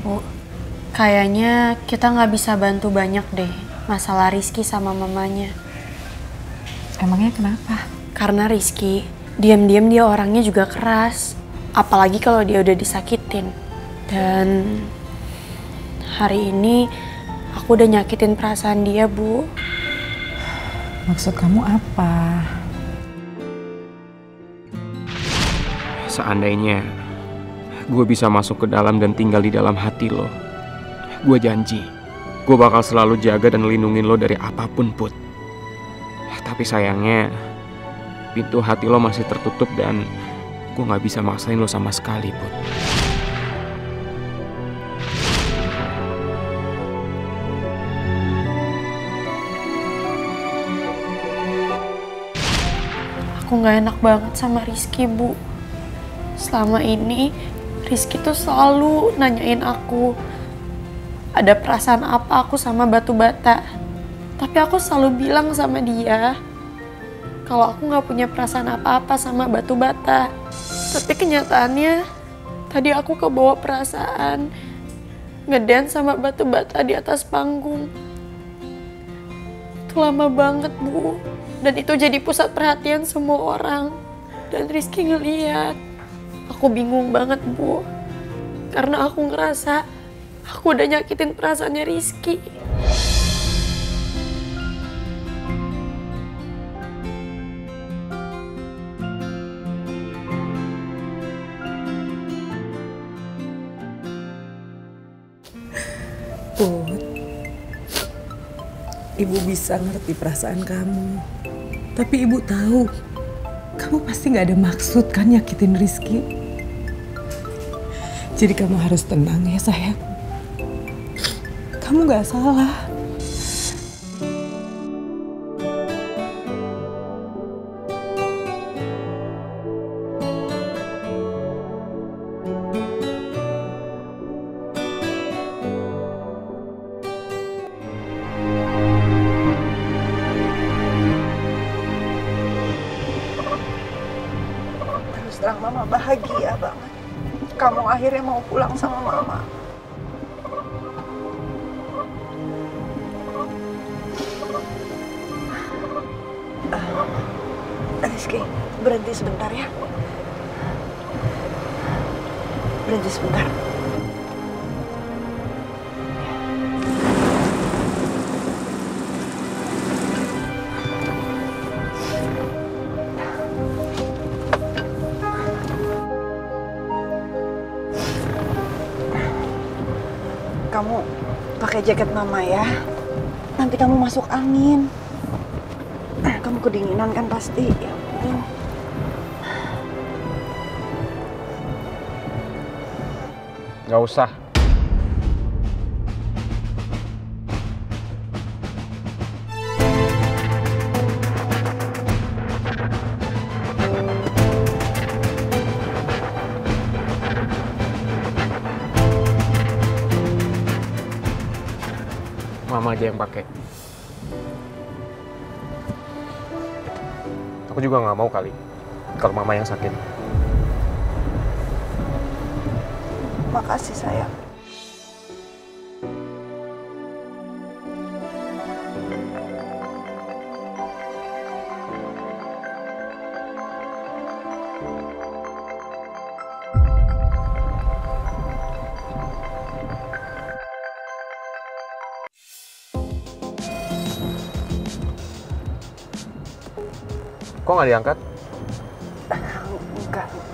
Bu, kayaknya kita nggak bisa bantu banyak deh masalah Rizky sama mamanya. Emangnya kenapa? Karena Rizky, diam-diam dia orangnya juga keras. Apalagi kalau dia udah disakitin. Dan hari ini aku udah nyakitin perasaan dia, Bu. Maksud kamu apa? Seandainya gue bisa masuk ke dalam dan tinggal di dalam hati lo, gue janji gue bakal selalu jaga dan lindungin lo dari apapun, Put. Tapi sayangnya pintu hati lo masih tertutup dan gue gak bisa maksain lo sama sekali, Put. Aku nggak enak banget sama Rizky, Bu. Selama ini Rizky tuh selalu nanyain aku ada perasaan apa aku sama batu bata. Tapi aku selalu bilang sama dia kalau aku nggak punya perasaan apa-apa sama batu bata. Tapi kenyataannya tadi aku kebawa perasaan ngedance sama batu bata di atas panggung. Itu lama banget, Bu. Dan itu jadi pusat perhatian semua orang. Dan Rizky ngeliat. Aku bingung banget, Bu. Karena aku ngerasa aku udah nyakitin perasaannya Rizky. Put, Ibu bisa ngerti perasaan kamu. Tapi Ibu tahu, kamu pasti gak ada maksud kan nyakitin Rizky. Jadi kamu harus tenang ya sayang. Kamu gak salah. Terus terang Mama bahagia banget. Kamu akhirnya mau pulang sama Mama. Rizky, berhenti sebentar ya. Berhenti sebentar. Kamu pakai jaket Mama ya. Nanti kamu masuk angin. Kamu kedinginan kan pasti. Ya ampun. Gak usah. Mama aja yang pakai. Aku juga nggak mau kali kalau Mama yang sakit. Makasih sayang. Kok nggak diangkat?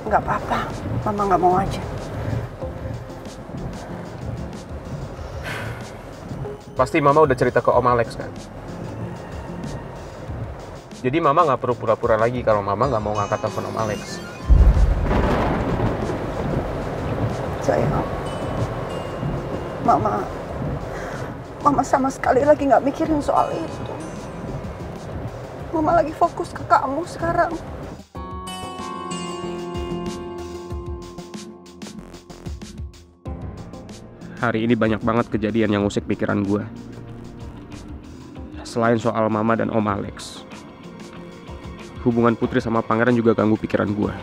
Enggak apa-apa. Mama nggak mau aja. Pasti Mama udah cerita ke Om Alex kan? Jadi Mama nggak perlu pura-pura lagi kalau Mama nggak mau ngangkat telepon Om Alex. Sayang, Mama sama sekali lagi nggak mikirin soal itu. Mama lagi fokus ke kamu sekarang. Hari ini banyak banget kejadian yang ngusik pikiran gue. Selain soal Mama dan Om Alex, hubungan Putri sama Pangeran juga ganggu pikiran gue.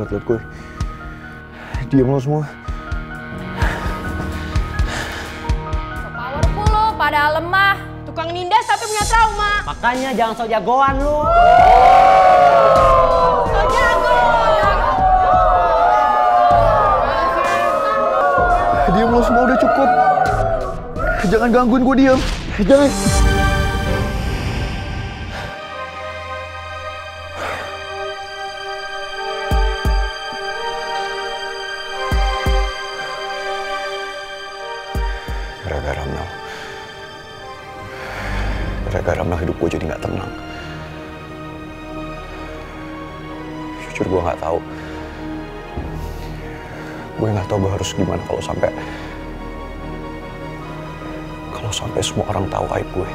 liat gue. Diam lo semua. Powerful lo, pada lemah. Tukang nindas tapi punya trauma. Makanya jangan sok jagoan lu. So jago. Diam lo semua, udah cukup. Jangan gangguin gue, diam. Jangan. Gara-gara Mel hidup gue jadi nggak tenang. Jujur gue nggak tahu. Gue nggak tahu gue harus gimana kalau sampai semua orang tahu aib gue.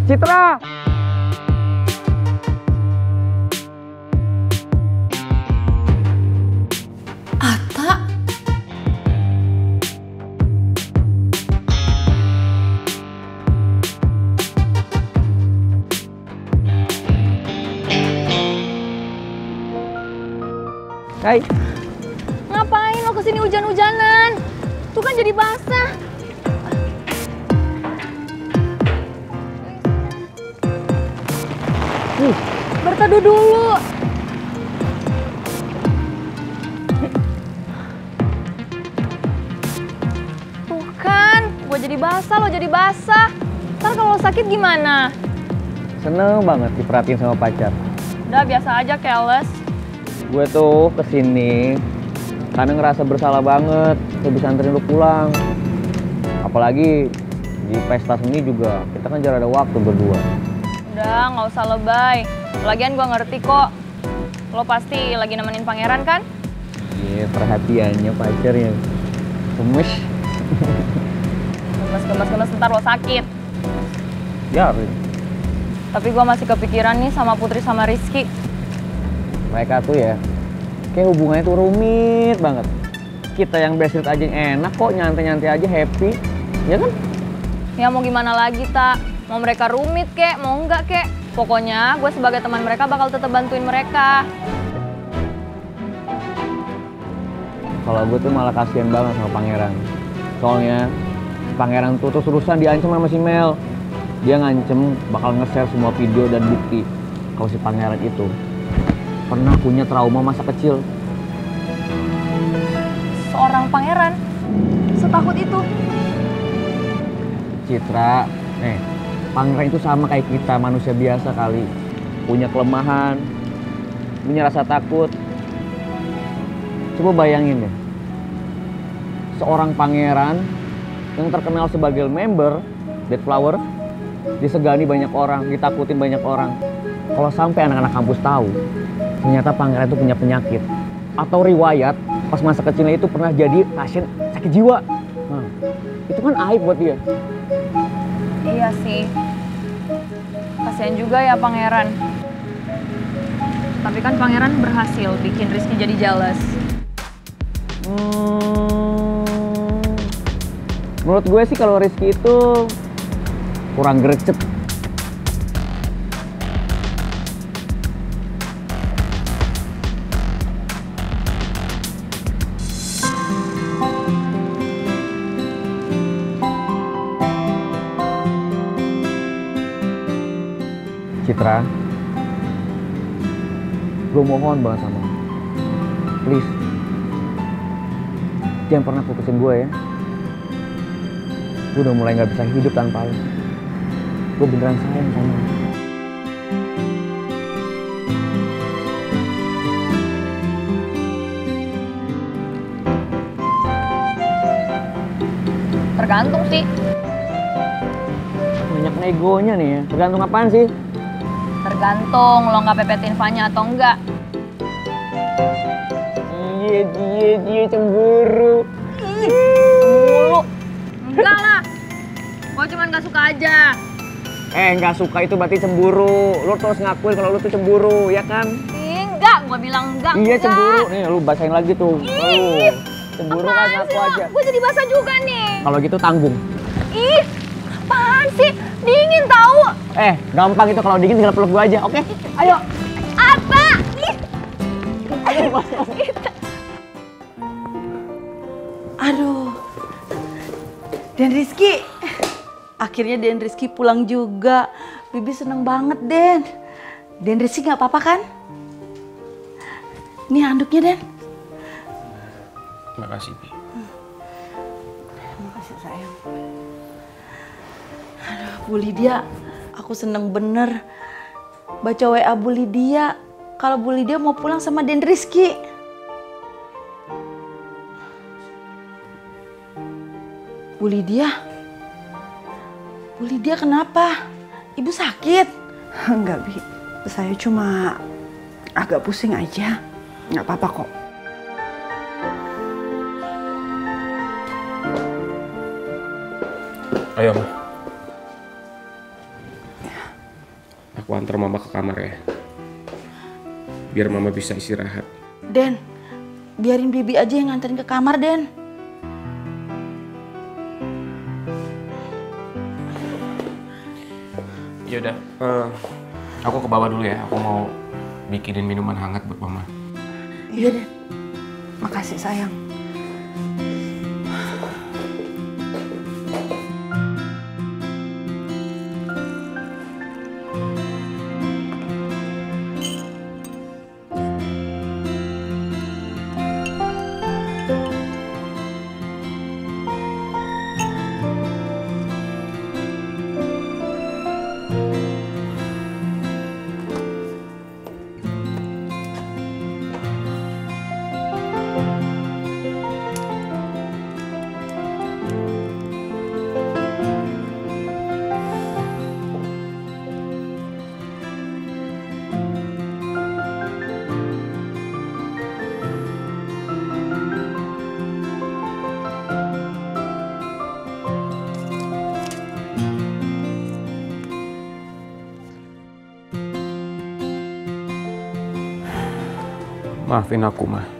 Citra! Ata? Hai. Ngapain lo kesini hujan-hujanan? Tuh kan jadi basah. Berteduh dulu. Tuh kan, gue jadi basah, lo jadi basah. Ntar kalau lo sakit gimana? Seneng banget diperhatiin sama pacar. Udah biasa aja, keles. Gue tuh kesini karena ngerasa bersalah banget gak bisa anterin lu pulang. Apalagi di pesta seni juga kita kan jarang ada waktu berdua. Udah, nggak usah lebay. Lagian gue ngerti kok. Lo pasti lagi nemenin pangeran kan? Iya, perhatiannya pacarnya. Gemes. Gemes, ntar lo sakit. Ya, Tapi gue masih kepikiran nih sama Putri sama Rizky. mereka tuh ya kayak hubungannya tuh rumit banget. Kita yang best aja yang enak kok, nyantai-nyantai aja, happy. Ya kan? Ya mau gimana lagi, Tak? Mau mereka rumit kek, mau enggak kek. Pokoknya gue sebagai teman mereka bakal tetap bantuin mereka. Kalau gue tuh malah kasihan banget sama Pangeran. Soalnya Pangeran tuh terus-terusan diancam sama si Mel. Dia ngancem bakal nge-share semua video dan bukti kalau si Pangeran itu pernah punya trauma masa kecil. Seorang pangeran setakut itu. Citra, Pangeran itu sama kayak kita, manusia biasa kali. Punya kelemahan, punya rasa takut. Coba bayangin deh, seorang pangeran yang terkenal sebagai member Dead Flower, disegani banyak orang, ditakutin banyak orang. Kalau sampai anak-anak kampus tahu, ternyata pangeran itu punya penyakit. Atau riwayat, pas masa kecilnya itu pernah jadi pasien sakit jiwa. Nah, itu kan aib buat dia. Iya sih. Kasian juga ya pangeran. Tapi kan pangeran berhasil bikin Rizky jadi jealous. Menurut gue sih kalau Rizky itu kurang gercep. Citra, gue mohon banget sama lo. Please, jangan pernah putusin gue ya. Gue udah mulai gak bisa hidup tanpa lo. Gue beneran sayang sama lo. Tergantung sih. Banyak negonya nih ya. Tergantung apaan sih? Tergantung lo nggak pepetin Vanya atau enggak. Iya, cemburu. Mulu. Enggak lah. Gue cuman gak suka aja. Nggak suka itu berarti cemburu. Lu terus ngakuin kalau lu tuh cemburu, ya kan? Enggak, gue bilang enggak. Iya enggak. cemburu. Nih lu basahin lagi tuh. Ih, Cemburu kan ngaku aja. Gue jadi basah juga nih. Kalau gitu tanggung. Ih, apaan sih? Dingin tahu. Gampang itu kalau dingin tinggal peluk gua aja, oke? Ayo. Apa? Ih. Aduh, Den Rizky. Akhirnya Den Rizky pulang juga. Bibi seneng banget, Den. Den Rizky nggak apa-apa kan? Ini handuknya, Den. Terima kasih, Bi. Terima kasih, sayang. Aduh, Bu Lydia, aku seneng bener. Baca WA Bu Lydia. Kalau Bu Lydia mau pulang sama Den Rizky. Bu Lydia? Bu Lydia kenapa? Ibu sakit? Enggak, Bi. Saya cuma agak pusing aja. Nggak apa-apa kok. Ayo, Ma. Aku antar Mama ke kamar ya. Biar Mama bisa istirahat. Den, biarin Bibi aja yang nganterin ke kamar, Den. Yaudah, aku ke bawah dulu ya. Aku mau bikinin minuman hangat buat Mama. Iya, Den. Makasih, sayang. Maafin aku, Ma.